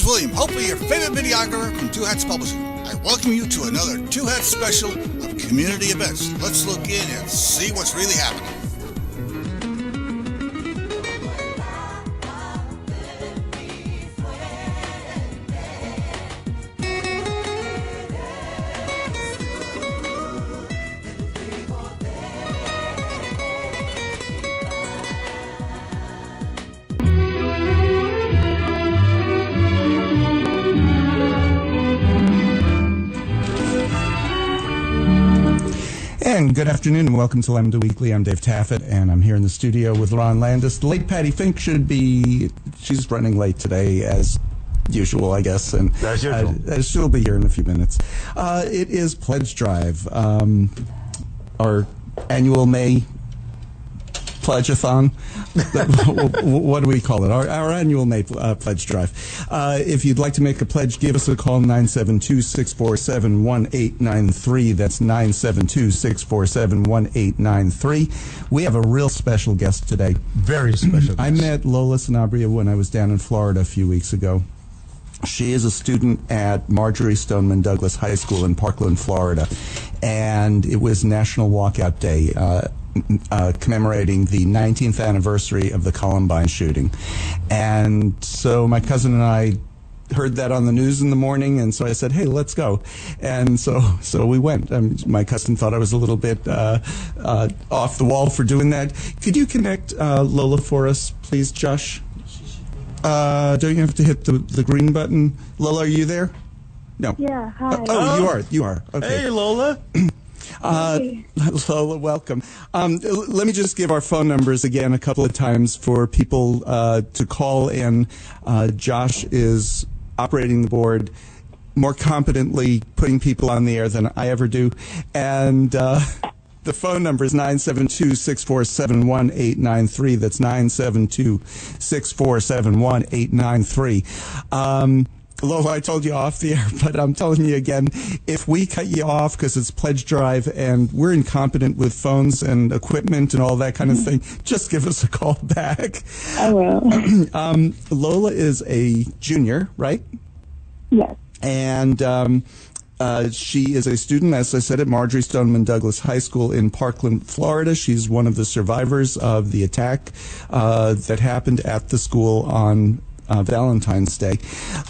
is William, hopefully your favorite videographer from Two Hats Publishing. I welcome you to another Two Hats special of community events. Let's look in and see what's really happening. And good afternoon and welcome to Lambda Weekly. I'm Dave Taffet and I'm here in the studio with Lerone Landis. The late Patti Fink she's running late today as usual, I guess. And as usual. She'll be here in a few minutes. It is Pledge Drive, our annual May Pledge-a-thon. What do we call it? Our annual May Pledge Drive. If you'd like to make a pledge, give us a call, 972-647-1893. That's 972-647-1893. We have a real special guest today. Very special guest. I met Lola Sanabria when I was down in Florida a few weeks ago. She is a student at Marjory Stoneman Douglas High School in Parkland, Florida. And it was National Walkout Day, commemorating the 19th anniversary of the Columbine shooting. And so my cousin and I heard that on the news in the morning, and so I said, hey, let's go. And so we went. My cousin thought I was a little bit off the wall for doing that. Could you connect Lola for us, please, Josh? Don't you have to hit the green button? Lola, are you there? No. Yeah, hi. You are. Okay. Hey, Lola. Lola, welcome. Let me just give our phone numbers again a couple of times for people to call in. Josh is operating the board more competently, putting people on the air than I ever do. And the phone number is 972-647-1893. That's 972-647-1893. Lola, I told you off the air, but I'm telling you again, if we cut you off because it's Pledge Drive and we're incompetent with phones and equipment and all that kind of thing, just give us a call back. I will. Lola is a junior, right? Yes. And she is a student, as I said, at Marjory Stoneman Douglas High School in Parkland, Florida. She's one of the survivors of the attack that happened at the school on Valentines Day.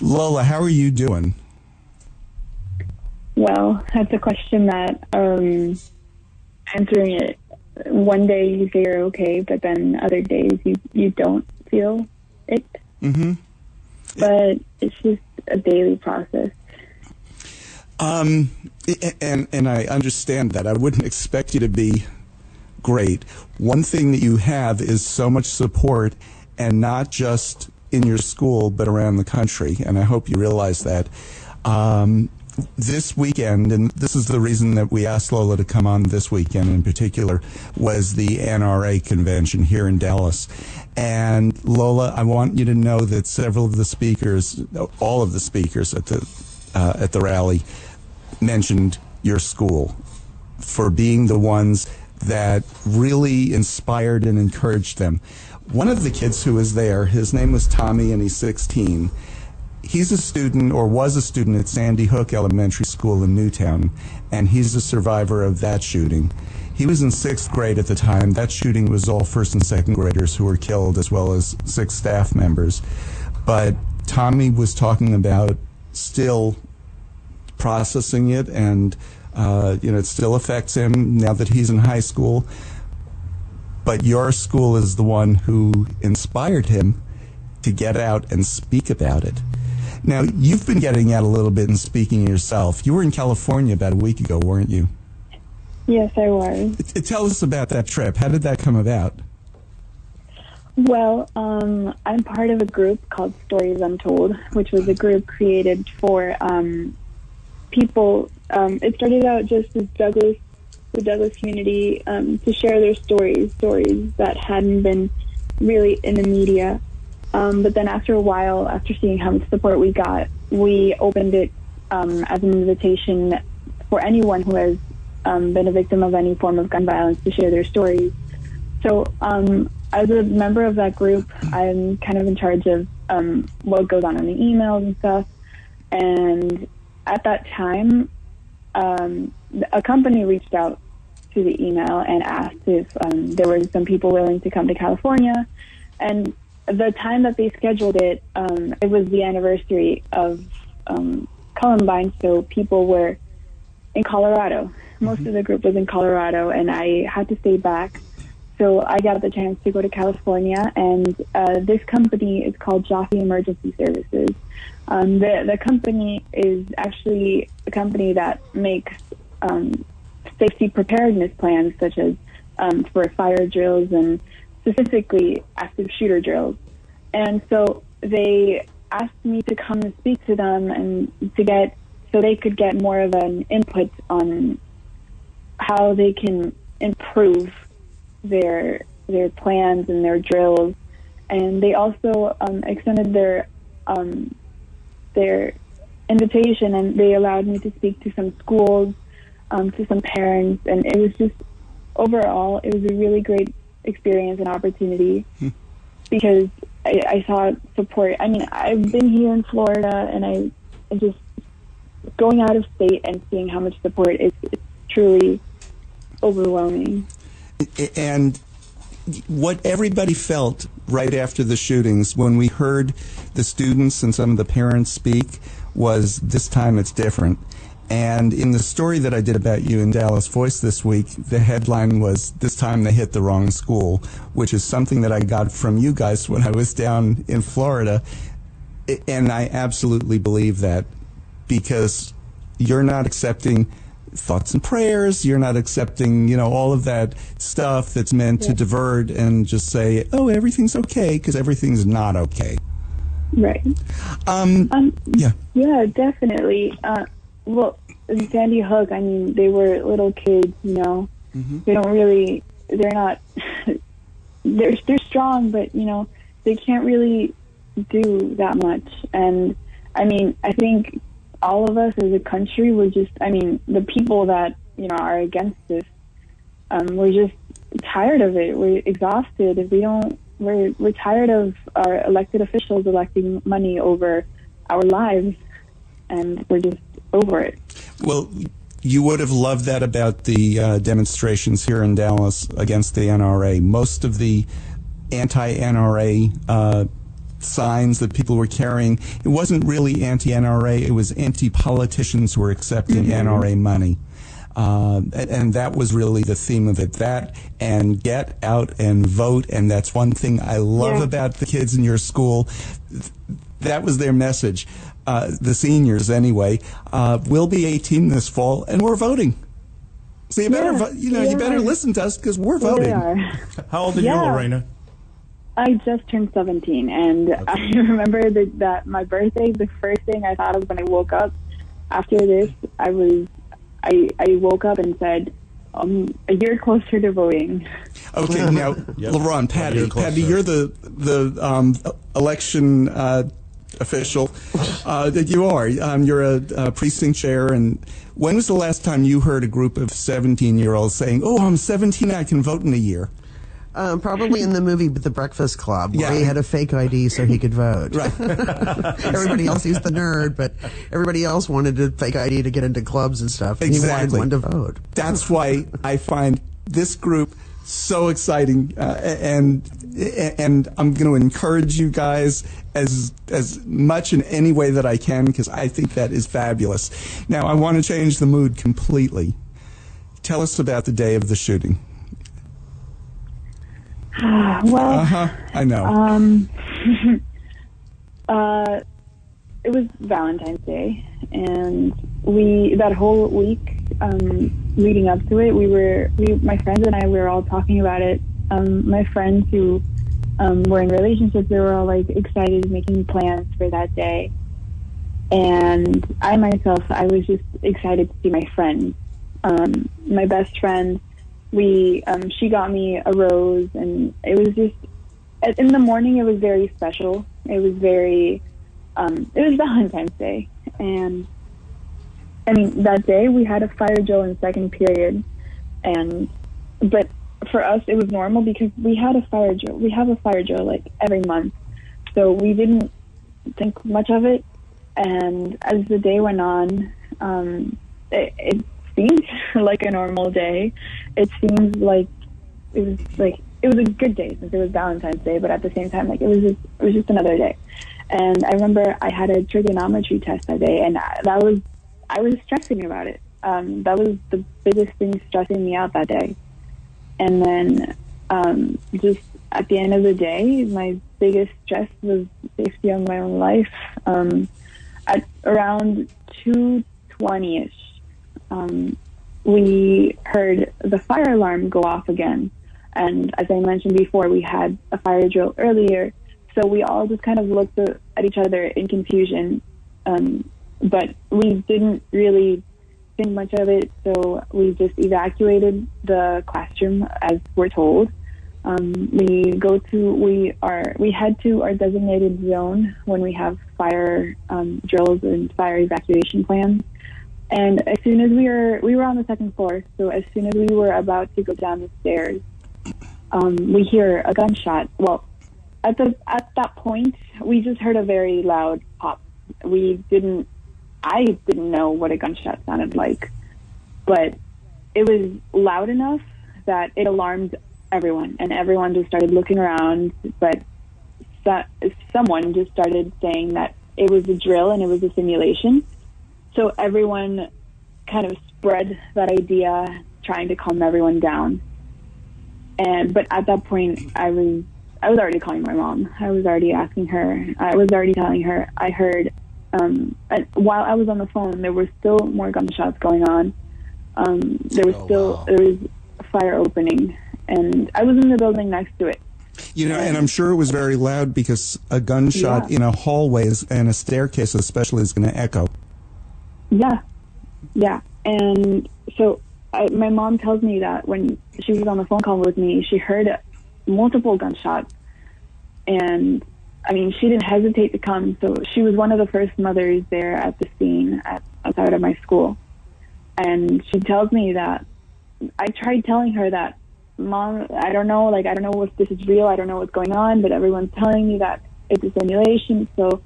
Lola, how are you doing? Well, that's a question that answering it, one day you say you're okay, but then other days you don't feel it. Mm-hmm. But it's just a daily process. And I understand that. I wouldn't expect you to be great. One thing that you have is so much support, and not just in your school, but around the country, and I hope you realize that. This weekend, and this is the reason that we asked Lola to come on this weekend in particular, was the NRA convention here in Dallas. And Lola, I want you to know that several of the speakers, all of the speakers at the rally, mentioned your school for being the ones that really inspired and encouraged them. One of the kids who was there, his name was Tommy, and he's 16. He's a student, or was a student, at Sandy Hook Elementary School in Newtown, and he's a survivor of that shooting. He was in 6th grade at the time. That shooting was all 1st and 2nd graders who were killed, as well as 6 staff members. But Tommy was talking about still processing it, and it still affects him now that he's in high school. But your school is the one who inspired him to get out and speak about it. Now, you've been getting out a little bit and speaking yourself. You were in California about a week ago, weren't you? Yes, I was. Tell us about that trip. How did that come about? Well, I'm part of a group called Stories Untold, which was a group created for people. It started out just as the Douglas community to share their stories that hadn't been really in the media. But then after a while, after seeing how much support we got, we opened it as an invitation for anyone who has been a victim of any form of gun violence to share their stories. So as a member of that group, I'm kind of in charge of what goes on in the emails and stuff. And at that time, a company reached out to the email and asked if there were some people willing to come to California. And the time that they scheduled it, it was the anniversary of Columbine, so people were in Colorado. Most of the group was in Colorado, and I had to stay back. So I got the chance to go to California, and this company is called Jaffe Emergency Services. The company is actually a company that makes safety preparedness plans, such as for fire drills and specifically active shooter drills. And so they asked me to come and speak to them and so they could get more of an input on how they can improve their plans and their drills. And they also extended their invitation, and they allowed me to speak to some schools, to some parents, and it was just, overall, it was a really great experience and opportunity because I saw support. I mean, I've been here in Florida, and I just, going out of state and seeing how much support is truly overwhelming. And what everybody felt right after the shootings, when we heard the students and some of the parents speak, was this time it's different. And in the story that I did about you in Dallas Voice this week, the headline was, "This time they hit the wrong school," which is something that I got from you guys when I was down in Florida. And I absolutely believe that, because you're not accepting thoughts and prayers, you're not accepting, all of that stuff that's meant to divert and just say, oh, everything's okay, because everything's not okay. Right. Yeah. Yeah, definitely. Well, Sandy Hook, I mean, they were little kids, They don't really, they're not, they're strong, but, they can't really do that much. And, I mean, I think all of us as a country were just, the people that, are against this, we're just tired of it. We're exhausted. We're tired of our elected officials electing money over our lives, and we're just over it. Well, you would have loved that about the demonstrations here in Dallas against the NRA. Most of the anti-NRA signs that people were carrying, it wasn't really anti-NRA, it was anti-politicians who were accepting NRA money. And that was really the theme of it. That and get out and vote. And that's one thing I love about the kids in your school. That was their message. The seniors, anyway. We'll be 18 this fall, and we're voting. So you better, you better listen to us, because we're voting. We are. How old are you, Lorena? I just turned 17, and I remember that my birthday, the first thing I thought of when I woke up after this, I woke up and said, a year closer to voting. Okay, now, Lerone, Patti, you're the election official that you are. You're a precinct chair, and when was the last time you heard a group of 17-year-olds saying, oh, I'm 17, I can vote in a year? Probably in the movie The Breakfast Club, where he had a fake ID so he could vote. Right. Everybody else, he's the nerd, but everybody else wanted a fake ID to get into clubs and stuff. And Exactly. He wanted one to vote. That's why I find this group so exciting, and I'm going to encourage you guys as much in any way that I can, because I think that is fabulous. Now, I want to change the mood completely. Tell us about the day of the shooting. Well, I know. It was Valentine's Day, and that whole week leading up to it, my friends and I, we were all talking about it. My friends who were in relationships, they were all excited, making plans for that day. And I myself, I was just excited to see my friends. My best friend, she got me a rose, and it was just, in the morning, it was very special. It was Valentine's Day. And that day we had a fire drill in second period, but for us it was normal because we had a fire drill. We have a fire drill every month. So we didn't think much of it. And as the day went on, it seemed like a normal day. It seemed like it was a good day since it was Valentine's Day, but at the same time, like it was just another day. And I remember I had a trigonometry test that day, and I was stressing about it. That was the biggest thing stressing me out that day. And then just at the end of the day, my biggest stress was safety of my own life. At around 2:20ish, we heard the fire alarm go off again. And as I mentioned before, we had a fire drill earlier, so we all just kind of looked at each other in confusion. But we didn't really think much of it, so we just evacuated the classroom as we're told. We head to our designated zone when we have fire drills and fire evacuation plans. And as soon as we were on the second floor, so as soon as we were about to go down the stairs, we hear a gunshot. Well, at that point, we just heard a very loud pop. I didn't know what a gunshot sounded like, but it was loud enough that it alarmed everyone, and everyone just started looking around. But someone just started saying that it was a drill and it was a simulation. So everyone kind of spread that idea, trying to calm everyone down. But at that point, I was already calling my mom. I was already asking her. I was already telling her. I heard, while I was on the phone, there were still more gunshots going on. There was fire opening, and I was in the building next to it. And I'm sure it was very loud because a gunshot in a hallway and a staircase especially is going to echo. Yeah. And so my mom tells me that when she was on the phone call with me, she heard multiple gunshots. And, I mean, she didn't hesitate to come. So she was one of the first mothers there at the scene outside of my school. And she tells me that I tried telling her that, Mom, I don't know if this is real. I don't know what's going on, but everyone's telling me that it's a simulation. So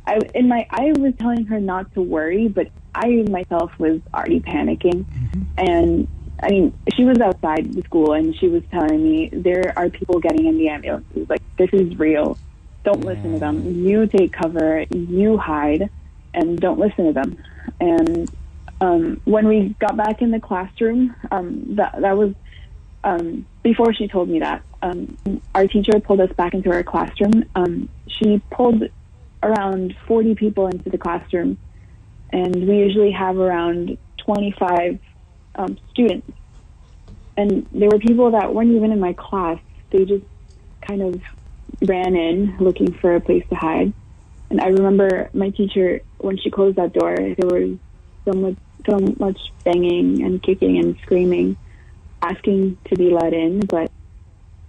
I was telling her not to worry, but I myself was already panicking. Mm-hmm. And I mean, she was outside the school and she was telling me there are people getting in the ambulances. Like, this is real. Don't listen to them. You take cover, you hide, and don't listen to them. And when we got back in the classroom, that was before she told me that. Our teacher pulled us back into our classroom. She pulled around 40 people into the classroom, and we usually have around 25 students. And there were people that weren't even in my class. They just kind of ran in looking for a place to hide. And I remember my teacher, when she closed that door, there was so much banging and kicking and screaming, asking to be let in. But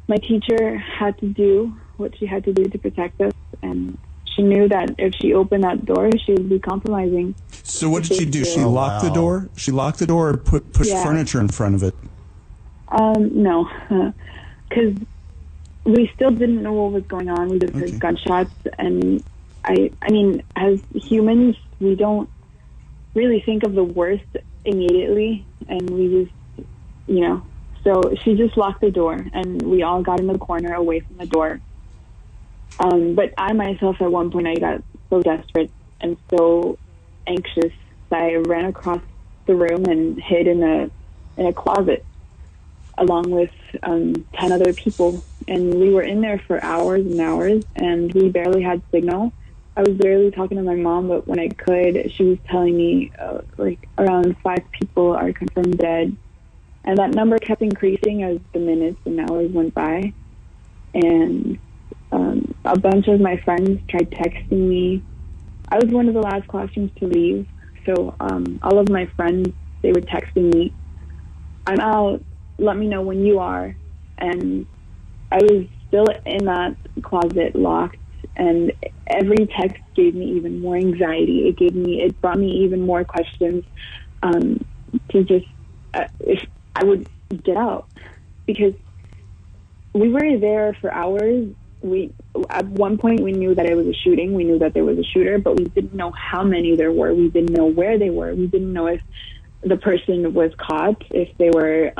my teacher had to do what she had to do to protect us, and she knew that if she opened that door, she would be compromising. So what did she do? She locked the door? She locked the door or pushed furniture in front of it? No, because we still didn't know what was going on. We just heard gunshots, and I mean, as humans, we don't really think of the worst immediately, and we just, so she just locked the door, and we all got in the corner away from the door. But I myself, at one point, I got so desperate and so anxious that I ran across the room and hid in a closet along with 10 other people. And we were in there for hours and hours, and we barely had signal. I was barely talking to my mom, but when I could, she was telling me around 5 people are confirmed dead. And that number kept increasing as the minutes and hours went by. And a bunch of my friends tried texting me. I was one of the last classrooms to leave, so all of my friends, they were texting me, "I'm out, let me know when you are." And I was still in that closet locked, and every text gave me even more anxiety. It brought me even more questions to just if I would get out, because we were there for hours. at one point we knew that it was a shooting. We knew that there was a shooter, but we didn't know how many there were. We didn't know where they were. We didn't know if the person was caught, if they were,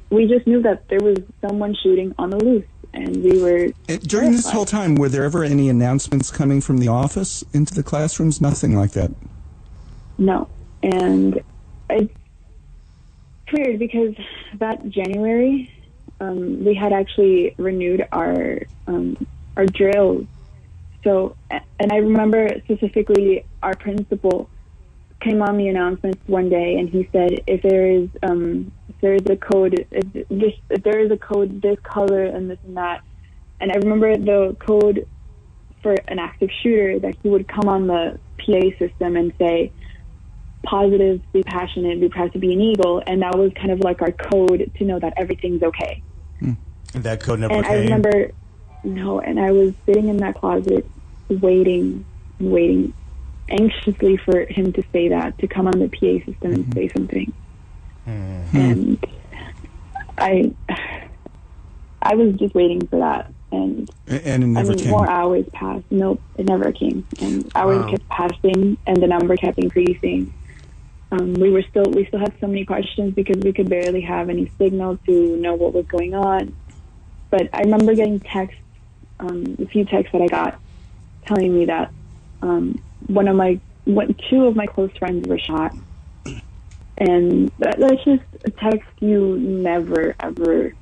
we just knew that there was someone shooting on the loose, and we were during this whole time, were there ever any announcements coming from the office into the classrooms? Nothing like that. No, and it's weird because that January, we had actually renewed our drills. So, and I remember specifically our principal came on the announcements one day, and he said, if there is a code, if there is a code, this color and this and that. And I remember the code for an active shooter, that he would come on the PA system and say, positive, be passionate, be proud to be an Eagle. And that was kind of like our code to know that everything's okay. And that code never came? I remember, no, and I was sitting in that closet waiting anxiously for him to say that, to come on the PA system and say something. And I was just waiting for that. And it never came. More hours passed. Nope, it never came. And hours kept passing, and the number kept increasing. We still had so many questions because we could barely have any signal to know what was going on. But I remember getting texts, a few texts that I got, telling me that two of my close friends were shot. And that's just a text you never, ever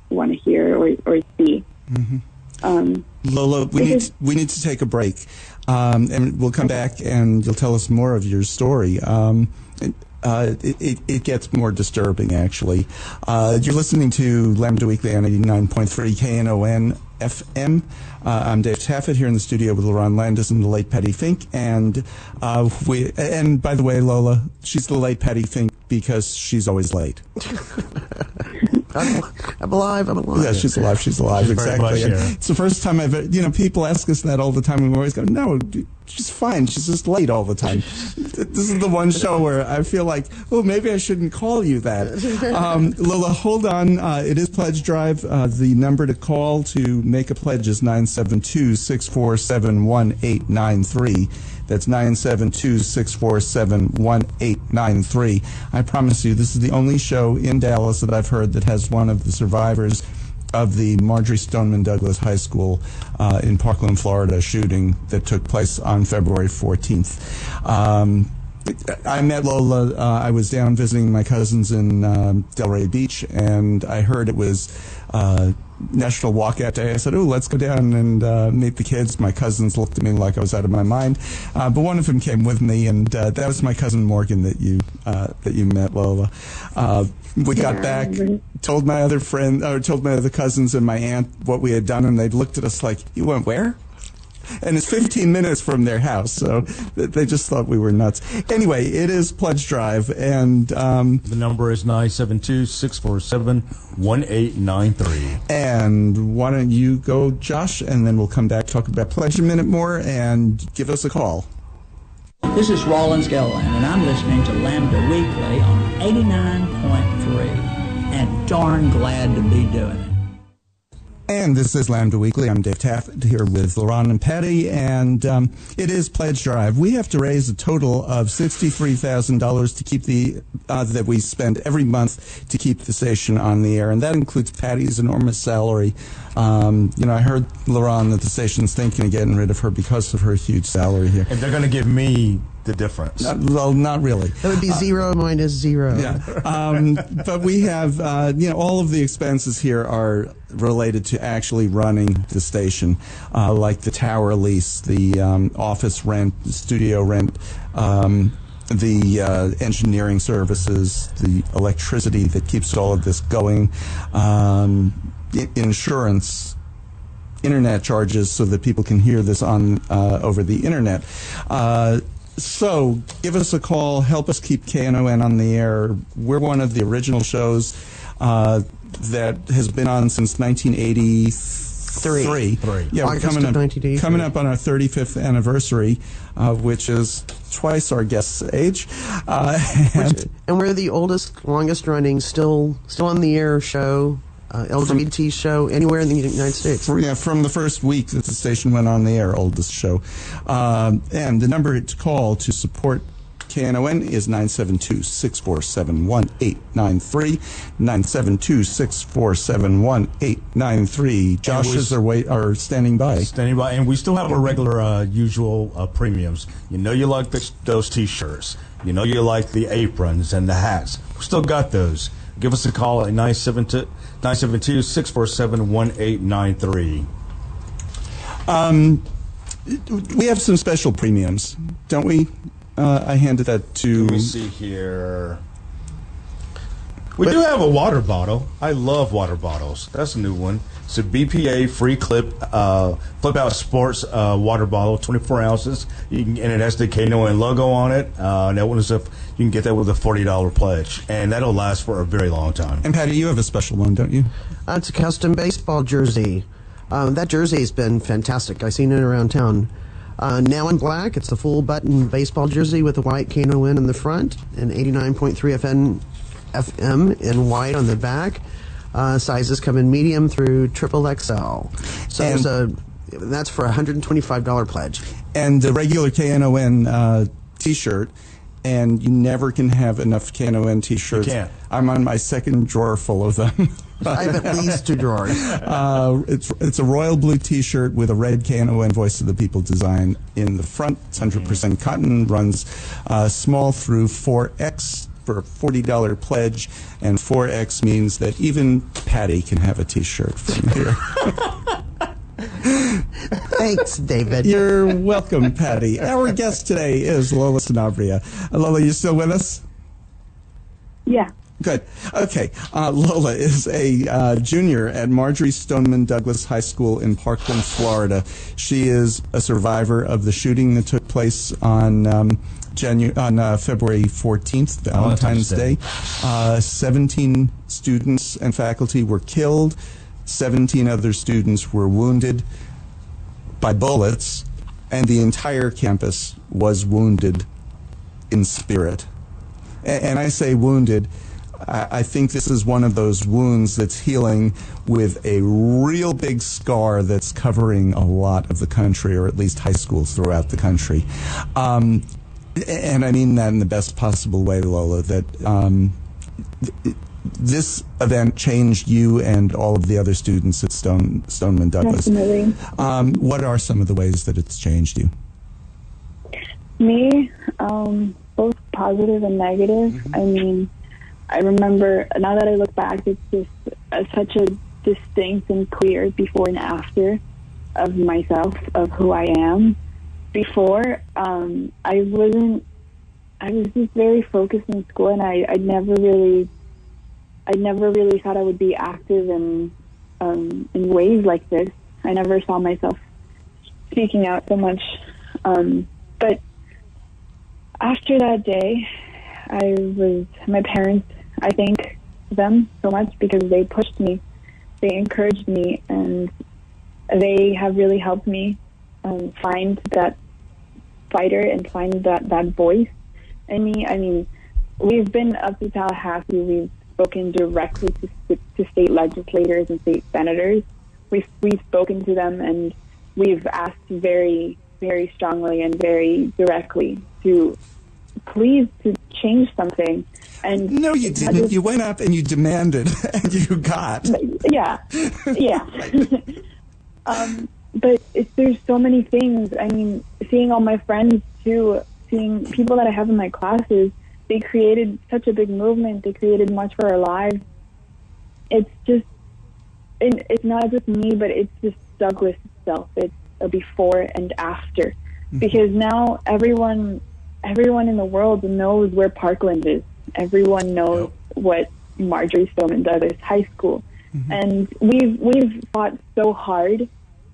want to hear or see. Lola, we need to take a break, and we'll come back and you'll tell us more of your story. It gets more disturbing, actually. You're listening to Lambda Weekly on 89.3 Knon FM. I'm Dave Taffet here in the studio with Lerone Landis and the late Patti Fink. And by the way, Lola, she's the late Patti Fink because she's always late. I'm alive. Yeah, she's alive. Exactly. Much, it's the first time people ask us that all the time, and we always go, no, she's fine. She's just late all the time. This is the one show where I feel like, maybe I shouldn't call you that. Lola, hold on. It is Pledge Drive. The number to call to make a pledge is 972-647-1893. That's 972-647-1893. I promise you, this is the only show in Dallas that I've heard that has one of the survivors of the Marjory Stoneman Douglas High School in Parkland, Florida shooting that took place on February 14th. I met Lola. I was down visiting my cousins in Delray Beach, and I heard it was National Walkout Day. I said, let's go down and meet the kids. My cousins looked at me like I was out of my mind, but one of them came with me, and that was my cousin Morgan that you met, Lola. We got back, told my other cousins and my aunt what we had done, and they looked at us like, you went where? And it's 15 minutes from their house, so they just thought we were nuts. Anyway, it is Pledge Drive, and the number is 972-647-1893. And why don't you go, Josh, and then we'll come back, talk about Pledge a minute more, and give us a call. This is Rollins Gilliland, and I'm listening to Lambda Weekly on 89.3, and darn glad to be doing it. And this is Lambda Weekly. I'm Dave Taffet here with Lerone and Patti, and it is Pledge Drive. We have to raise a total of $63,000 to keep that we spend every month to keep the station on the air, and that includes Patti's enormous salary. I heard, Lerone, that the station's thinking of getting rid of her because of her huge salary here. And they're going to give me the difference. Well, not really. That would be zero minus zero. Yeah. But we have, all of the expenses here are related to actually running the station, like the tower lease, the office rent, the studio rent, the engineering services, the electricity that keeps all of this going, insurance, internet charges so that people can hear this on over the internet. So give us a call. Help us keep KNON on the air. We're one of the original shows that has been on since 1983. Yeah, we're coming up on our 35th anniversary, which is twice our guest's age. And we're the oldest, longest running, still on the air show LGBT show anywhere in the United States. From the first week that the station went on the air, oldest show. And the number to call to support KNON is 972-647-1893, 972-647-1893. Josh are standing by. Standing by, and we still have our regular usual premiums. You know you like those T-shirts. You know you like the aprons and the hats. We still got those. Give us a call at 972-647-1893. We have some special premiums, don't we? I handed that to... Let me see here. We do have a water bottle. I love water bottles. That's a new one. It's a BPA free flip out sports water bottle, 24 ounces. And it has the KNON logo on it. That one is you can get that with a $40 pledge, and that'll last for a very long time. And Patty, you have a special one, don't you? It's a custom baseball jersey. That jersey has been fantastic. I've seen it around town. Now in black, it's the full button baseball jersey with a white KNON in the front and 89.3 FM in white on the back. Sizes come in medium through triple XL. So that's for a $125 pledge. And the regular KNON T-shirt, and you never can have enough KNON T-shirts. You can't. I'm on my second drawer full of them. I have at least 2 drawers. It's a royal blue T-shirt with a red KNON Voice of the People design in the front. It's 100% cotton, runs small through 4X for a $40 pledge, and 4X means that even Patty can have a T-shirt from here. Thanks, David. You're welcome, Patty. Our guest today is Lola Sanabria. Lola, you still with us? Yeah. Good. Okay. Lola is a junior at Marjory Stoneman Douglas High School in Parkland, Florida. She is a survivor of the shooting that took place on February 14th, Valentine's Day. 17 students and faculty were killed. 17 other students were wounded by bullets, and the entire campus was wounded in spirit. And I say wounded, I think this is one of those wounds that's healing with a real big scar that's covering a lot of the country, or at least high schools throughout the country. And I mean that in the best possible way, Lola, that this event changed you and all of the other students at Stoneman Douglas. Definitely. What are some of the ways that it's changed you? Me, both positive and negative. Mm-hmm. I mean, I remember, now that I look back, it's just such a distinct and clear before and after of myself, of who I am. Before, I was just very focused in school, and I never really thought I would be active in ways like this. I never saw myself speaking out so much. But after that day, my parents, I thank them so much because they pushed me, they encouraged me, and they have really helped me find that fighter and find that voice in me. I mean, we've been up to Tallahassee, we've spoken directly to state legislators and state senators. We've spoken to them, and we've asked very, very strongly and very directly to please to change something. And no, you didn't. You went up and you demanded, and you got. Yeah. But there's so many things. I mean, seeing all my friends too, seeing people that I have in my classes, they created such a big movement. They created much for our lives. It's just, it's not just me, but it's just Douglas itself. It's a before and after. Mm-hmm. Because now everyone in the world knows where Parkland is. Everyone knows what Marjory Stoneman Douglas High School. Mm-hmm. And we've fought so hard,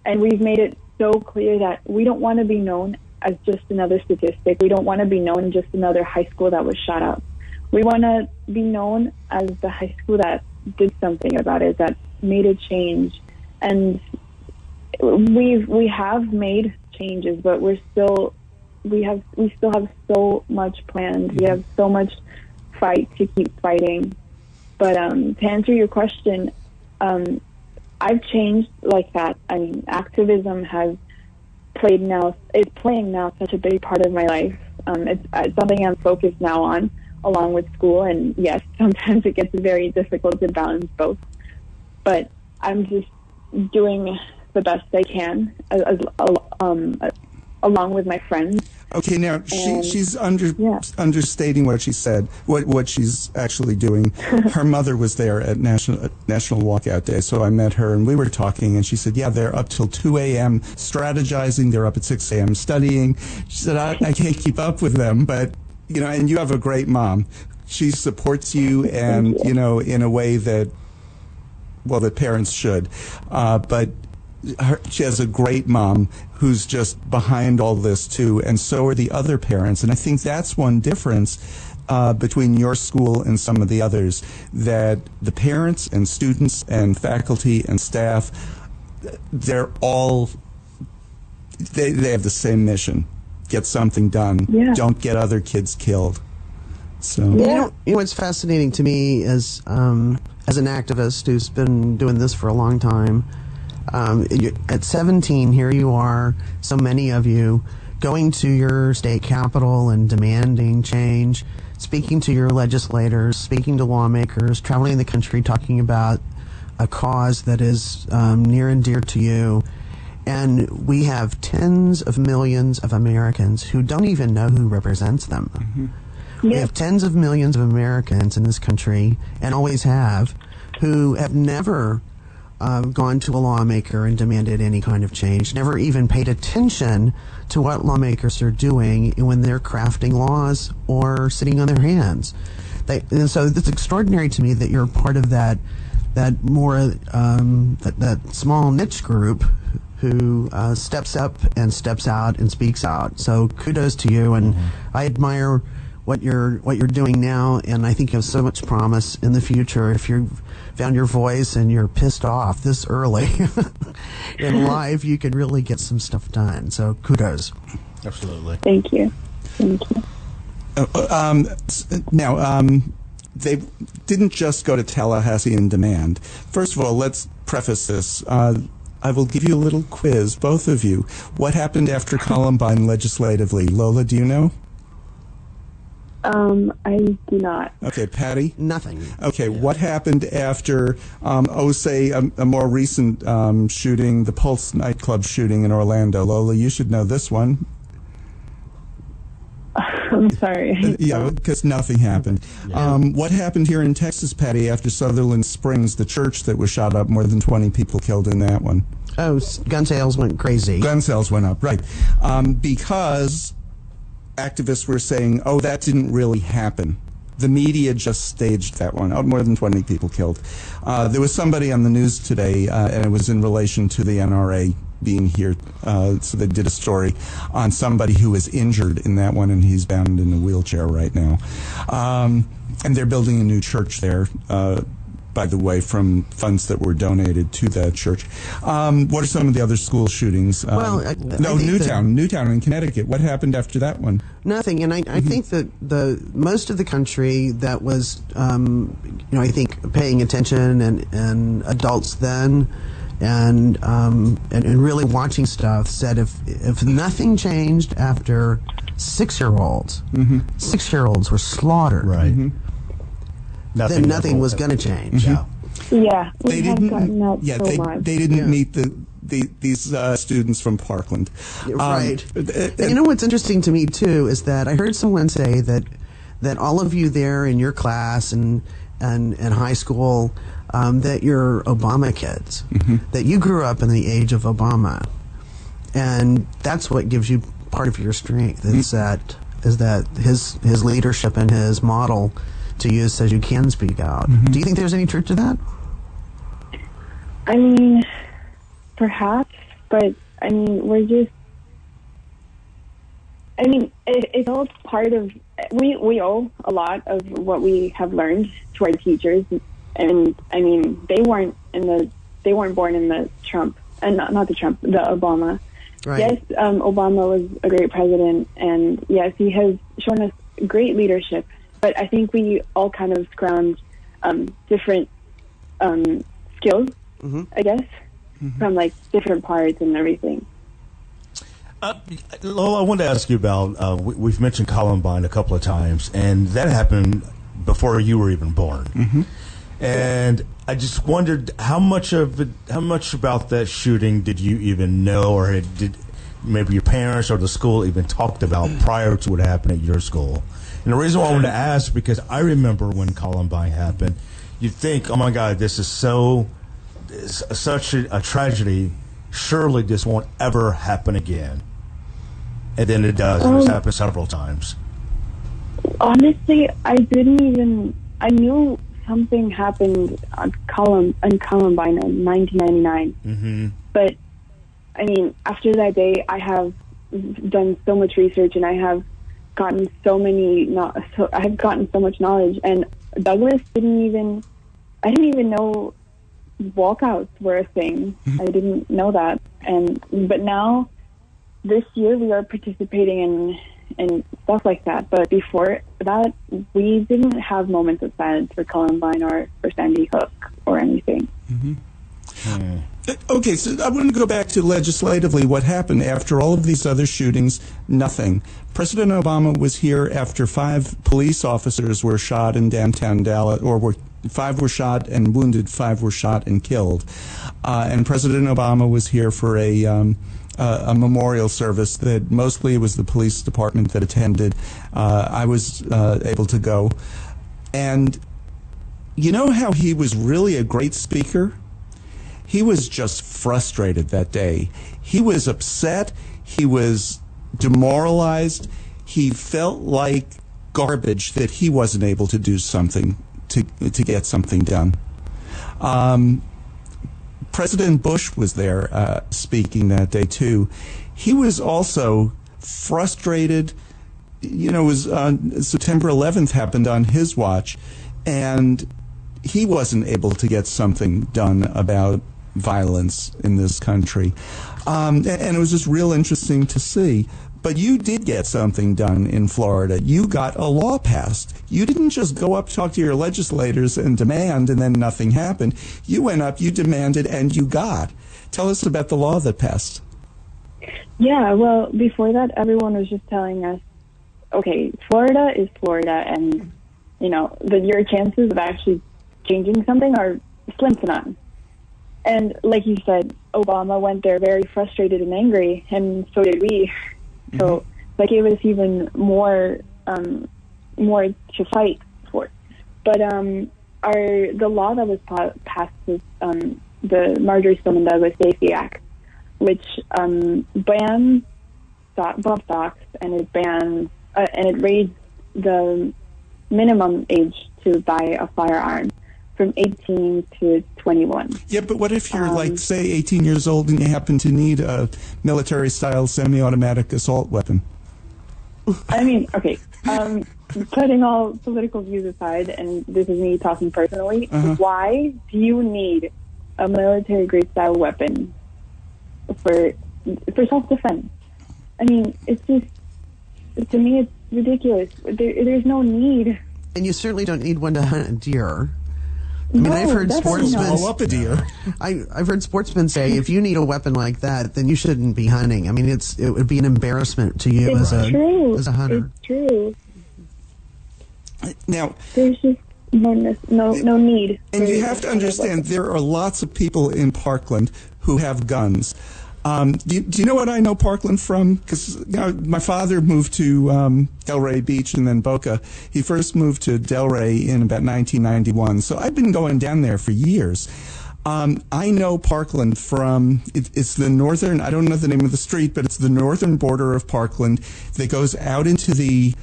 and we've made it so clear that we don't want to be known as just another statistic. We don't want to be known just another high school that was shut up. We want to be known as the high school that did something about it, that made a change. And we have made changes, but we still have so much planned. We have so much fight to keep fighting. But to answer your question, I've changed like that. I mean, activism is playing now such a big part of my life. It's something I'm focused now on, along with school. And yes, sometimes it gets very difficult to balance both. But I'm just doing the best I can, along with my friends. Okay, now she's understating what she said. What she's actually doing. Her mother was there at National Walkout Day, so I met her and we were talking. And she said, "Yeah, they're up till 2 a.m. strategizing. They're up at 6 a.m. studying." She said, "I can't keep up with them, but and you have a great mom. She supports you, and in a way that parents should, but." She has a great mom who's just behind all this too, and so are the other parents. And I think that's one difference between your school and some of the others, that the parents and students and faculty and staff, they have the same mission: get something done. Yeah. Don't get other kids killed. So you know what's fascinating to me is as an activist who's been doing this for a long time. At 17, here you are, so many of you, going to your state capitol and demanding change, speaking to your legislators, speaking to lawmakers, traveling the country talking about a cause that is near and dear to you. And we have tens of millions of Americans who don't even know who represents them. Mm-hmm. We have tens of millions of Americans in this country, and always have, who have never gone to a lawmaker and demanded any kind of change, never even paid attention to what lawmakers are doing when they're crafting laws or sitting on their hands. And so it's extraordinary to me that you're part of that small niche group who steps up and steps out and speaks out. So kudos to you, and I admire what you're doing now, and I think you have so much promise in the future. If you've found your voice and you're pissed off this early in life, you could really get some stuff done. So kudos. Absolutely. Thank you. Now, they didn't just go to Tallahassee and demand. First of all, let's preface this. I will give you a little quiz, both of you. What happened after Columbine legislatively? Lola, do you know? I do not. Okay, Patti? Nothing. Okay, what happened after, say, a more recent shooting, the Pulse nightclub shooting in Orlando? Lola, you should know this one. I'm sorry. Yeah, because nothing happened. Yeah. What happened here in Texas, Patti, after Sutherland Springs, the church that was shot up, more than 20 people killed in that one? Oh, gun sales went crazy. Gun sales went up, right. Because activists were saying, oh, that didn't really happen. The media just staged that one. Oh, more than 20 people killed. There was somebody on the news today, and it was in relation to the NRA being here. So they did a story on somebody who was injured in that one, and he's bound in a wheelchair right now. And they're building a new church there, by the way, from funds that were donated to that church. What are some of the other school shootings? Newtown in Connecticut. What happened after that one? Nothing, and I think that the most of the country that was, I think, paying attention and adults then, and really watching stuff said if nothing changed after 6-year-olds, 6-year-olds were slaughtered, right? Then nothing was going to change. Yeah, they didn't. Much. They didn't meet these students from Parkland, right? And you know what's interesting to me too is that I heard someone say that all of you there in your class and high school, that you're Obama kids, that you grew up in the age of Obama, and that's what gives you part of your strength. Is that his leadership and his model to you says you can speak out. Do you think there's any truth to that? I mean, perhaps, but I mean, it's all part of, we owe a lot of what we have learned to our teachers, and I mean, they weren't born in the Trump, and not the Trump, the Obama. Right. Yes, Obama was a great president, and yes, he has shown us great leadership. But I think we all kind of scrounged different skills, I guess, from like different parts and everything. Lola, I wanted to ask you about, we've mentioned Columbine a couple of times, and that happened before you were even born. And I just wondered how much about that shooting did you even know, or did maybe your parents or the school even talked about prior to what happened at your school? And the reason why I wanted to ask, because I remember when Columbine happened, you'd think, oh my God, this is such a tragedy. Surely this won't ever happen again. And then it does, and it's happened several times. Honestly, I knew something happened on Columbine in 1999. But, I mean, after that day, I have done so much research, and I have gotten so much knowledge. And Douglas I didn't even know walkouts were a thing. I didn't know that. But now, this year, we are participating in stuff like that. But before that, we didn't have moments of silence for Columbine or for Sandy Hook or anything. Okay, so I want to go back to legislatively what happened after all of these other shootings. Nothing. President Obama was here after 5 police officers were shot in downtown Dallas, or 5 were shot and wounded, 5 were shot and killed. And President Obama was here for a memorial service that mostly it was the police department that attended. I was able to go. And you know how he was really a great speaker? He was just frustrated that day. He was upset. He was demoralized. He felt like garbage that he wasn't able to do something to get something done. President Bush was there speaking that day too. He was also frustrated. You know, it was September 11th happened on his watch, and he wasn't able to get something done about violence in this country. And it was just real interesting to see. But you did get something done in Florida. You got a law passed. You didn't just go up, talk to your legislators and demand, and then nothing happened. You went up, you demanded, and you got. Tell us about the law that passed. Yeah, well, before that, everyone was just telling us, okay, Florida is Florida, and, you know, your chances of actually changing something are slim to none. And like you said, Obama went there very frustrated and angry, and so did we. So that gave us even more to fight for. But the law that was passed was the Marjory Stoneman Douglas Safety Act, which bans bump stocks, and it bans and it raised the minimum age to buy a firearm from 18 to 21. Yeah, but what if you're like, say, 18 years old and you happen to need a military-style semi-automatic assault weapon? I mean, okay, putting all political views aside, and this is me talking personally, why do you need a military-grade style weapon for self-defense? I mean, it's just, to me, it's ridiculous. There's no need. And you certainly don't need one to hunt a deer. I mean, I've heard sportsmen blow up a deer. I've heard sportsmen say, if you need a weapon like that, then you shouldn't be hunting. I mean, it would be an embarrassment to you as a hunter. It's true. Now, there's just no need. And you have to understand, there are lots of people in Parkland who have guns. Do you know what I know Parkland from? Because my father moved to Delray Beach and then Boca. He first moved to Delray in about 1991. So I've been going down there for years. I know Parkland from, it's the northern, I don't know the name of the street, but it's the northern border of Parkland that goes out into the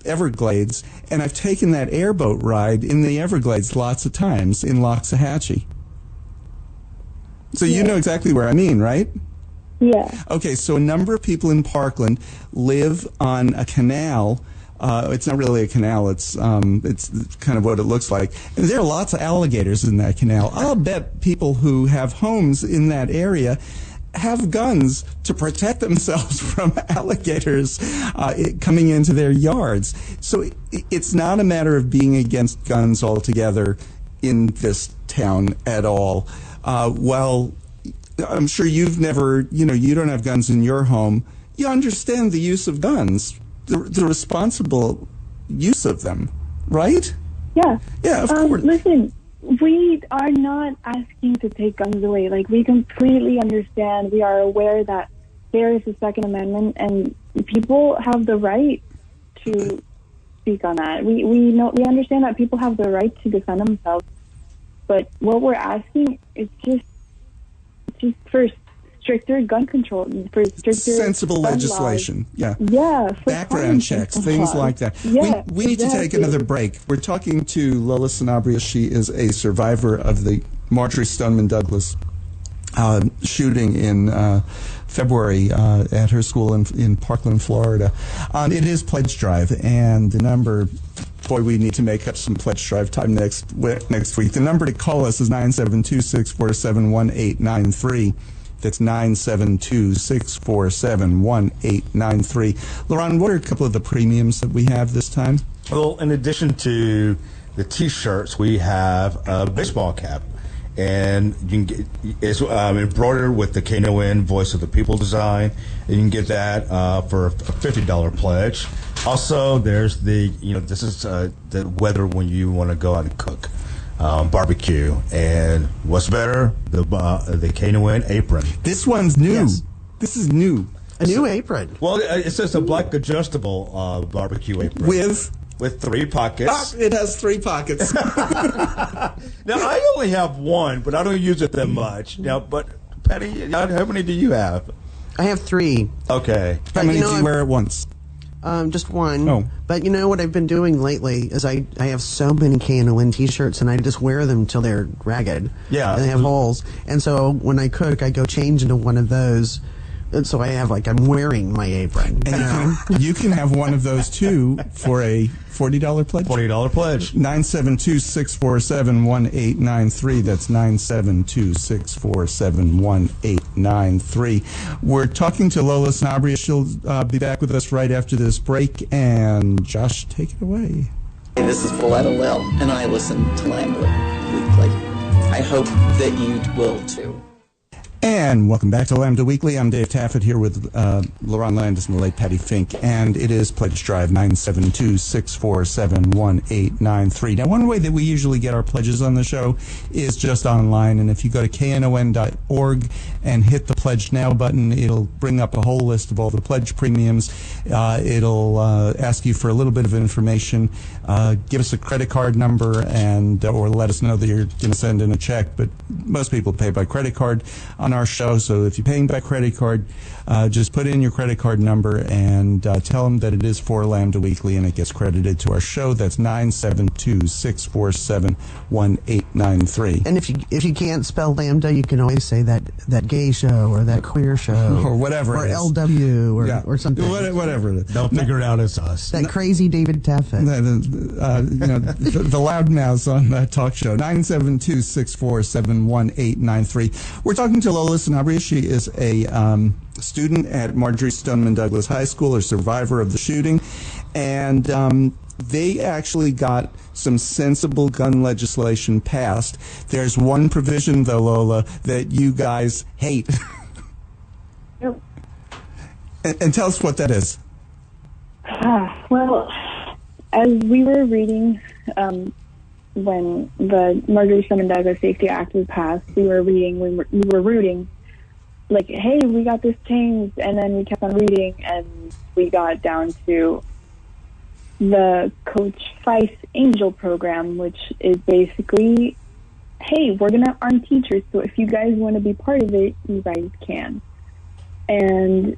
Everglades. And I've taken that airboat ride in the Everglades lots of times in Loxahatchee. So you know exactly where I mean, right? Yeah. Okay, so a number of people in Parkland live on a canal. It's not really a canal. It's kind of what it looks like. And there are lots of alligators in that canal. I'll bet people who have homes in that area have guns to protect themselves from alligators coming into their yards. So it's not a matter of being against guns altogether in this town at all. Well, I'm sure you've never, you don't have guns in your home. You understand the use of guns, the responsible use of them, right? Yeah. Yeah, of course. Listen, we are not asking to take guns away. Like, we completely understand. We are aware that there is a Second Amendment, and people have the right to speak on that. We understand that people have the right to defend themselves. But what we're asking is just for stricter gun control, for stricter sensible gun legislation. laws. Yeah. For Background checks, things like that. Yeah, we need to take another break. We're talking to Lola Sanabria. She is a survivor of the Marjory Stoneman Douglas shooting in February at her school in Parkland, Florida. It is Pledge Drive, and the number, boy, we need to make up some Pledge Drive time next week. The number to call us is 972-647-1893. That's 972-647-1893. Lerones, what are a couple of the premiums that we have this time? Well, in addition to the T-shirts, we have a baseball cap. And you can get, it's embroidered with the Knon Voice of the People design. And you can get that for a $50 pledge. Also, there's this is the weather when you want to go out and cook, barbecue. And what's better, the Knon apron. This one's new. Yes. This is new. A new apron. Well, it says a black adjustable barbecue apron. With 3 pockets. It has 3 pockets. Now, I only have one, but I don't use it that much. Now, but Patty, how many do you have? I have 3. Okay. How many do you wear at once? Just one. Oh. But you know what I've been doing lately is I have so many Knon T-shirts, and I just wear them till they're ragged. Yeah. And they have holes. And so when I cook, I go change into one of those. And so I have, I'm wearing my apron. And you can have one of those, too, for a $40 pledge? $40 pledge. 972-647-1893. That's 972-647-1893. We're talking to Lola Sanabria. She'll be back with us right after this break. And Josh, take it away. Hey, this is Valetta Lil, and I listen to Lambda Weekly. I hope that you will, too. And welcome back to Lambda Weekly. I'm Dave Taffet here with Lerone Landis and the late Patti Fink, and it is Pledge Drive 972-647-1893. Now, one way that we usually get our pledges on the show is just online, and if you go to knon.org and hit the Pledge Now button, it'll bring up a whole list of all the pledge premiums. It'll ask you for a little bit of information, give us a credit card number, and or let us know that you're going to send in a check, but most people pay by credit card on our show, so if you're paying by credit card, just put in your credit card number and tell them that it is for Lambda Weekly, and it gets credited to our show. That's 972-647-1893. And if you can't spell Lambda, you can always say that gay show or that queer show or whatever or it is. LW or something. Whatever it is. Don't figure it out as us. That crazy David Taffet. The loudmouths on that talk show. 972-647-1893. We're talking to Lola Sanabria. She is a student at Marjory Stoneman Douglas High School, a survivor of the shooting, and they actually got some sensible gun legislation passed. There's one provision, though, Lola, that you guys hate. Yep. And tell us what that is. Well, as we were reading when the Marjory Stoneman Douglas Safety Act was passed, we were rooting, like, hey, we got this changed, and then we kept on reading, and we got down to the Coach Fife Angel program, which is basically, hey, we're going to arm teachers, so if you guys want to be part of it, you guys can. And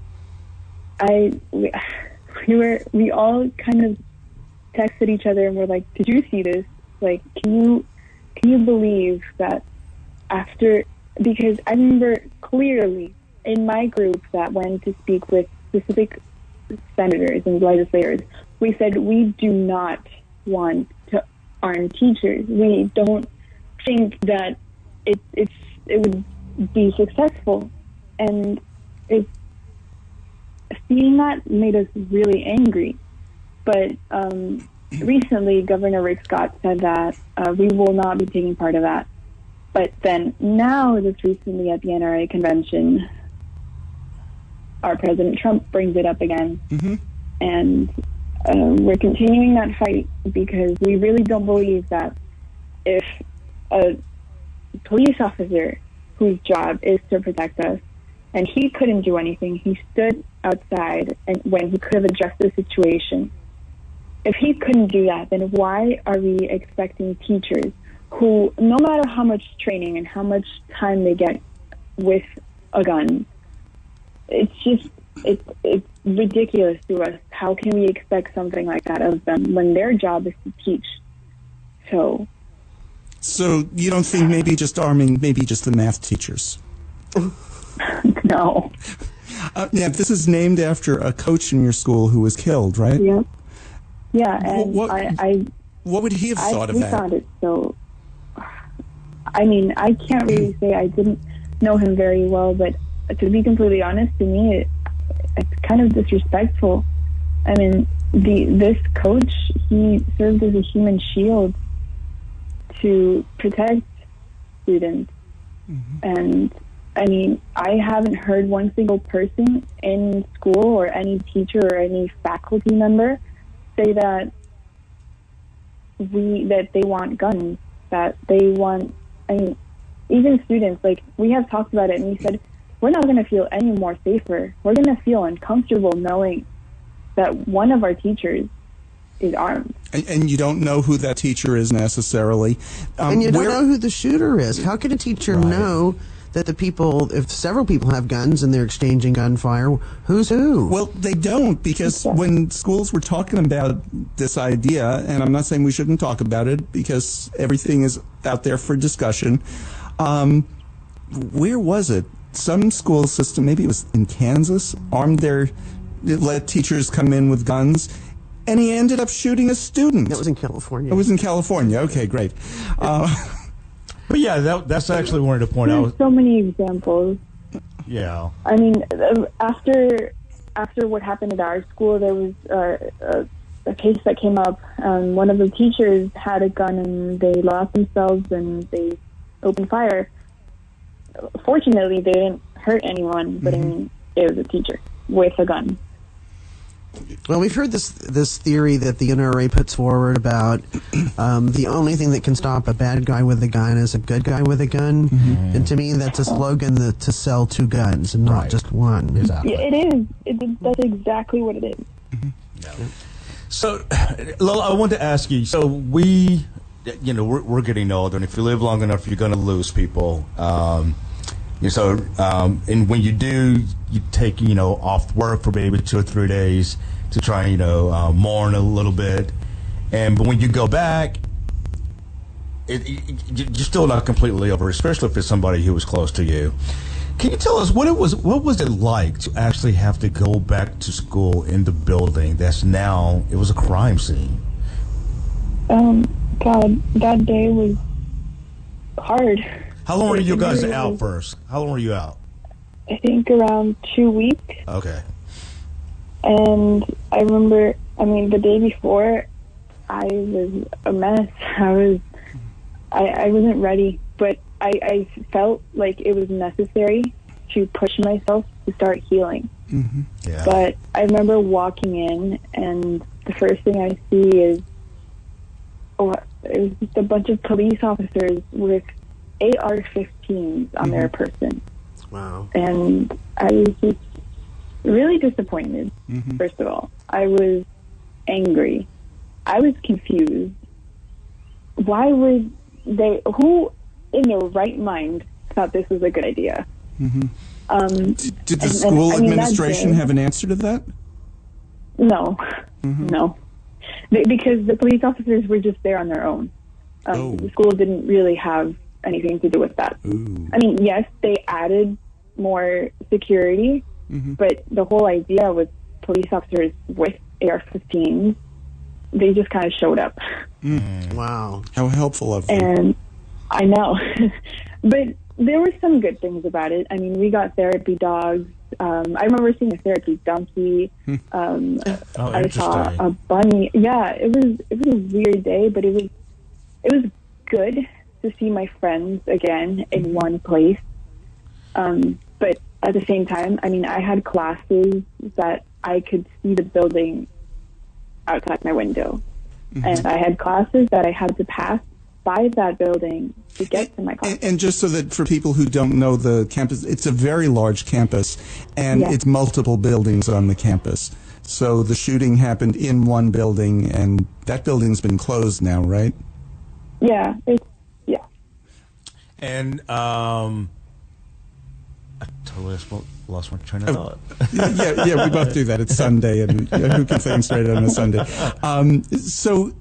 we all kind of texted each other and were like, did you see this? Like, can you believe that after, because I remember clearly in my group that went to speak with specific senators and legislators, we said we do not want to arm teachers. We don't think that it would be successful. And seeing that made us really angry. But recently, Governor Rick Scott said that we will not be taking part of that. But then now, just recently at the NRA convention, our President Trump brings it up again. And we're continuing that fight because we really don't believe that if a police officer whose job is to protect us, and he couldn't do anything, he stood outside and when he could have addressed the situation. If he couldn't do that, then why are we expecting teachers who, no matter how much training and how much time they get with a gun, it's ridiculous to us. How can we expect something like that of them when their job is to teach? So you don't think maybe just arming maybe just the math teachers? No. Yeah, this is named after a coach in your school who was killed, right? Yeah. Yeah, and what would he have thought of that? We found it so... I mean, I can't really say I didn't know him very well, but to be completely honest, to me, it's kind of disrespectful. I mean, this coach, he served as a human shield to protect students. And, I mean, I haven't heard one single person in school or any teacher or any faculty member say that they want guns, that they want, I mean, even students, like, we have talked about it and we said, we're not going to feel any more safer. We're going to feel uncomfortable knowing that one of our teachers is armed. And you don't know who that teacher is necessarily. And you don't know who the shooter is. How can a teacher know that the people, if several people have guns and they're exchanging gunfire, who's who? Well, they don't, because when schools were talking about this idea, and I'm not saying we shouldn't talk about it because everything is out there for discussion, where was it? Some school system, maybe it was in Kansas, let teachers come in with guns, and he ended up shooting a student. That was in California. It was in California. Okay, great. But yeah, that's actually wanted to point out. There's so many examples. Yeah. I mean, after what happened at our school, there was a case that came up. One of the teachers had a gun and they lost themselves and they opened fire. Fortunately, they didn't hurt anyone, but I mean, it was a teacher with a gun. Well, we've heard this theory that the NRA puts forward about the only thing that can stop a bad guy with a gun is a good guy with a gun. And to me, that's a slogan to sell two guns and not just one. Exactly. Yeah, it is. That's exactly what it is. So, Lola, I wanted to ask you, so we're getting older, and if you live long enough, you're going to lose people. And when you do, you take, off work for maybe 2 or 3 days to try and, mourn a little bit. But when you go back, you're still not completely over, especially if it's somebody who was close to you. Can you tell us what was it like to actually have to go back to school in the building that's now, it was a crime scene? God, that day was hard. How long were you guys out first? How long were you out? I think around 2 weeks. Okay. And I remember, the day before, I was a mess. I wasn't ready, but I felt like it was necessary to push myself to start healing. Yeah. But I remember walking in, and the first thing I see is it was just a bunch of police officers with AR-15s on their person. Wow. And I was just really disappointed, first of all. I was angry. I was confused. Why would who in their right mind thought this was a good idea? Did the school administration have an answer to that? No. No. Because the police officers were just there on their own. The school didn't really have anything to do with that. Yes, they added more security, but the whole idea was police officers with AR-15s. They just kind of showed up. Wow. How helpful of them. And I know. But there were some good things about it. We got therapy dogs. I remember seeing a therapy donkey. I saw a bunny. Yeah, it was a weird day, but it was good. to see my friends again in one place. But at the same time, I mean, I had classes that I could see the building outside my window. And I had classes that I had to pass by that building to get to my class. And just so that for people who don't know the campus, it's a very large campus, and it's multiple buildings on the campus. So the shooting happened in one building, and that building's been closed now, right? Yeah, And I totally lost my train of thought. yeah, we both do that. It's Sunday, and who can think straight on a Sunday? So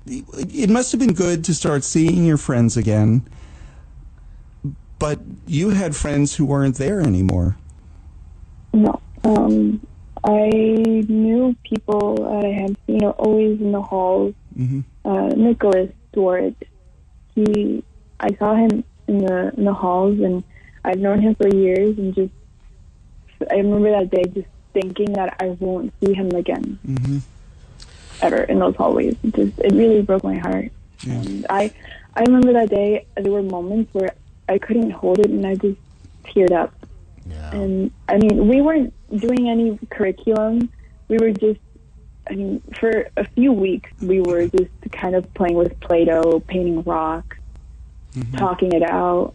it must have been good to start seeing your friends again, but you had friends who weren't there anymore. No. I knew people that I had, always in the halls. Nicholas Stewart, I saw him in the halls, and I've known him for years, and I remember that day just thinking that I won't see him again ever in those hallways. It really broke my heart. Yeah. And I remember that day, there were moments where I couldn't hold it, and I just teared up. Yeah. And I mean, we weren't doing any curriculum. We were just, for a few weeks, we were just kind of playing with Play-Doh, painting rock, talking it out.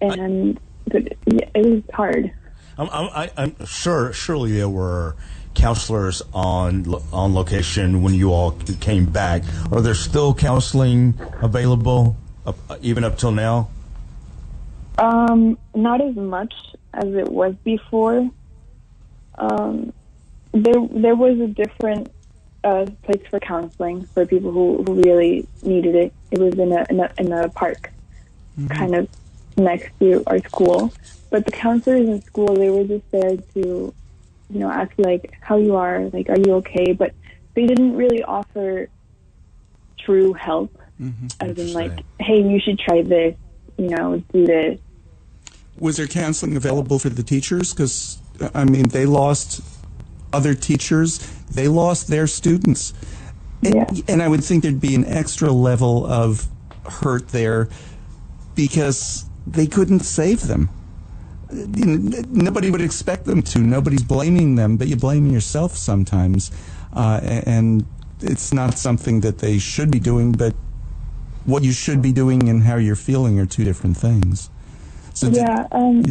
And it was hard. I'm sure, surely there were counselors on location when you all came back. Are there still counseling available even up till now? Not as much as it was before. There was a different place for counseling for people who really needed it. It was in a park, kind of next to our school. But the counselors in school, they were just there to, ask like how you are, like are you okay? But they didn't really offer true help, as in like, hey, you should try this, do this. Was there counseling available for the teachers? Because, they lost other teachers. They lost their students. Yeah. And I would think there'd be an extra level of hurt there because they couldn't save them. Nobody would expect them to. Nobody's blaming them, but you blame yourself sometimes. And it's not something that they should be doing, but what you should be doing and how you're feeling are two different things. So I'm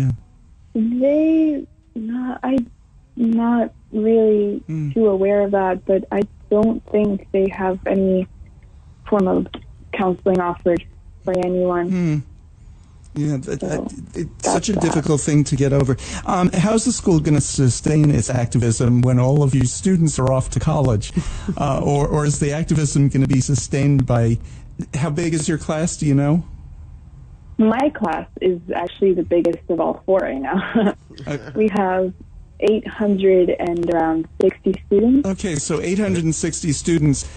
not really too aware of that, but I don't think they have any form of counseling offered for anyone. Yeah, it's such a difficult thing to get over. How's the school going to sustain its activism when all of you students are off to college? Or is the activism going to be sustained by, how big is your class, do you know? My class is actually the biggest of all four right now. We have 860 students. Okay, so 860 students.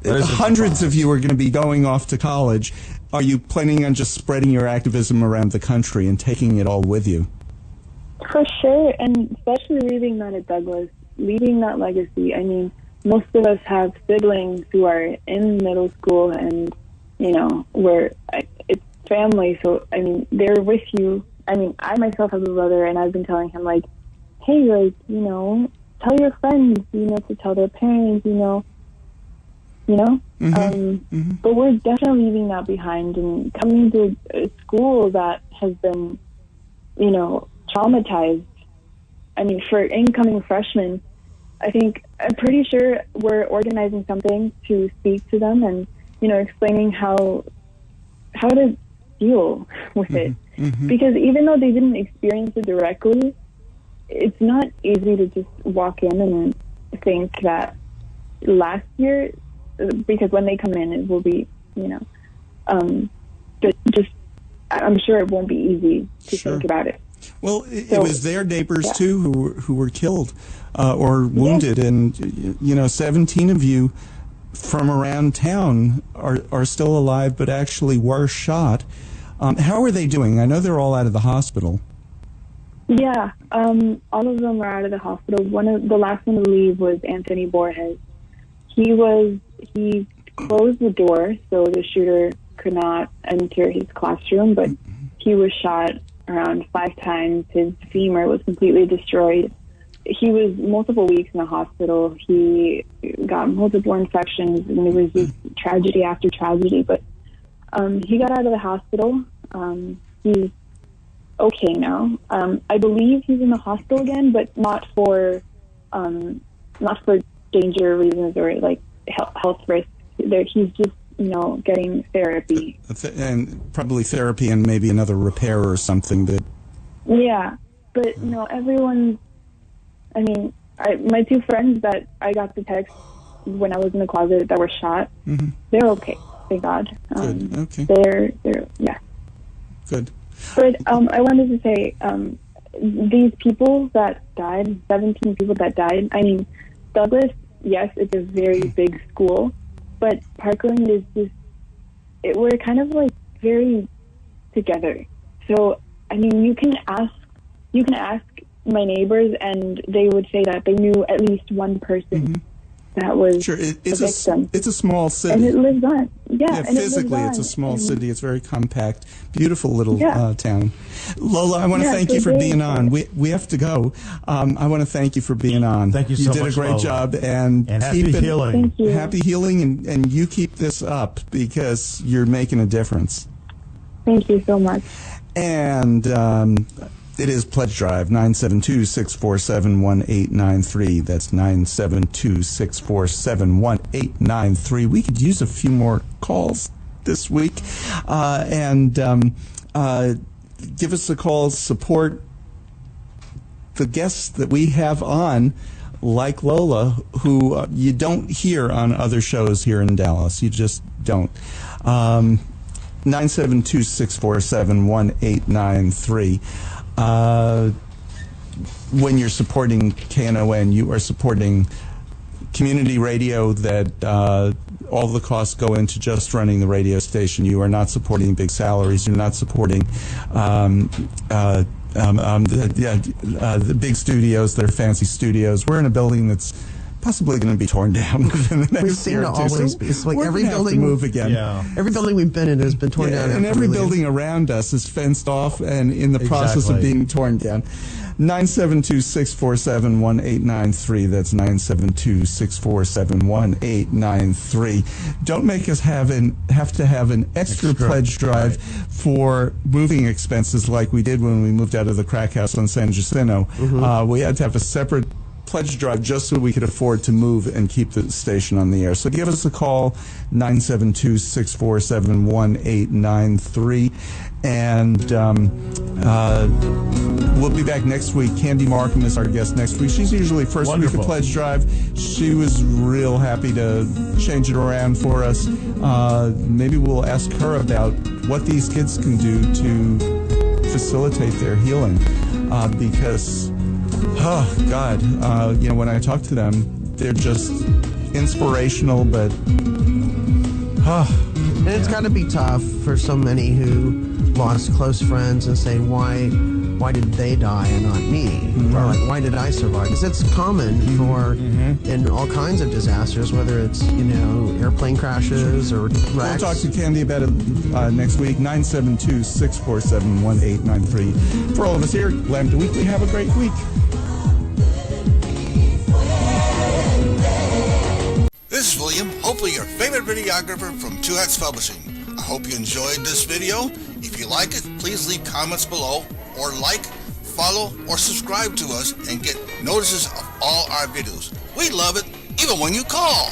Hundreds of you are going to be going off to college. Are you planning on just spreading your activism around the country and taking it all with you? For sure, and especially leaving that at Douglas, leaving that legacy. I mean, most of us have siblings who are in middle school, and, it's family, so, they're with you. I myself have a brother, and I've been telling him, like, hey, like, tell your friends, to tell their parents, but we're definitely leaving that behind and coming to a school that has been, traumatized. For incoming freshmen, I'm pretty sure we're organizing something to speak to them and, explaining how to deal with it. Because even though they didn't experience it directly, it's not easy to just walk in and think that last year, because when they come in, it will be, but just, I'm sure it won't be easy to think about it. Well, it was their neighbors, too, who were killed or wounded, and, 17 of you from around town are still alive, but actually were shot. How are they doing? I know they're all out of the hospital. Yeah, all of them are out of the hospital. The last one to leave was Anthony Borges. He closed the door so the shooter could not enter his classroom, but he was shot around 5 times. His femur was completely destroyed. He was multiple weeks in the hospital. He got multiple infections, and there was just tragedy after tragedy. But he got out of the hospital. He's okay now. I believe he's in the hospital again, but not for danger reasons or like health risks. He's just getting therapy. And probably therapy and maybe another repair or something that... Yeah, but, everyone's... I mean, my 2 friends that I got the text when I was in the closet that were shot, they're okay, thank God. Good, okay. They're, yeah. Good. But I wanted to say, these people that died, 17 people that died, I mean, Douglas, yes, it's a very big school, but Parkland is just, we're kind of like very together. So, I mean, you can ask my neighbors, and they would say that they knew at least one person that was sure. a victim. It's a small city. And it lives on. Yeah, and physically, it's a small city. It's very compact, beautiful little town. Lola, I want to thank you for being on. We have to go. I want to thank you for being on. Thank you so much, You did a great Lola. job, and happy keep it, healing. Thank you. Happy healing, and you keep this up because you're making a difference. Thank you so much. And it is Pledge Drive, 972-647-1893. That's 972-647-1893. We could use a few more calls this week. And give us a call, support the guests that we have on, like Lola, who you don't hear on other shows here in Dallas. You just don't. 972-647-1893. When you're supporting KNON, you are supporting community radio that all the costs go into just running the radio station. You are not supporting big salaries. You're not supporting the big studios. They're fancy studios. We're in a building that's possibly going to be torn down within the next We've seen year it or two. always be. It's like We're every gonna have to building move again. Yeah. Every building we've been in has been torn down. And after every we leave. building around us is fenced off and in the process of Exactly. being torn down. 972-647-1893. That's 972-647-1893. Don't make us have to have an extra pledge drive for moving expenses like we did when we moved out of the crack house on San Jacinto. We had to have a separate pledge drive just so we could afford to move and keep the station on the air. So give us a call, 972-647-1893. And we'll be back next week. Candy Markham is our guest next week. She's usually first week Wonderful. of pledge drive. She was real happy to change it around for us. Maybe we'll ask her about what these kids can do to facilitate their healing. Because, oh, God, when I talk to them, they're just inspirational, but... And it's got to be tough for so many who lost close friends and saying, why did they die and not me? Or like, why did I survive? Because it's common for in all kinds of disasters, whether it's airplane crashes or wrecks. We'll talk to Candy about it next week, 972-647-1893. For all of us here, Lambda Weekly, have a great week. This is William, hopefully your favorite videographer from Two Hats Publishing. I hope you enjoyed this video. If you like it, please leave comments below, or like, follow, or subscribe to us and get notices of all our videos. We love it, even when you call.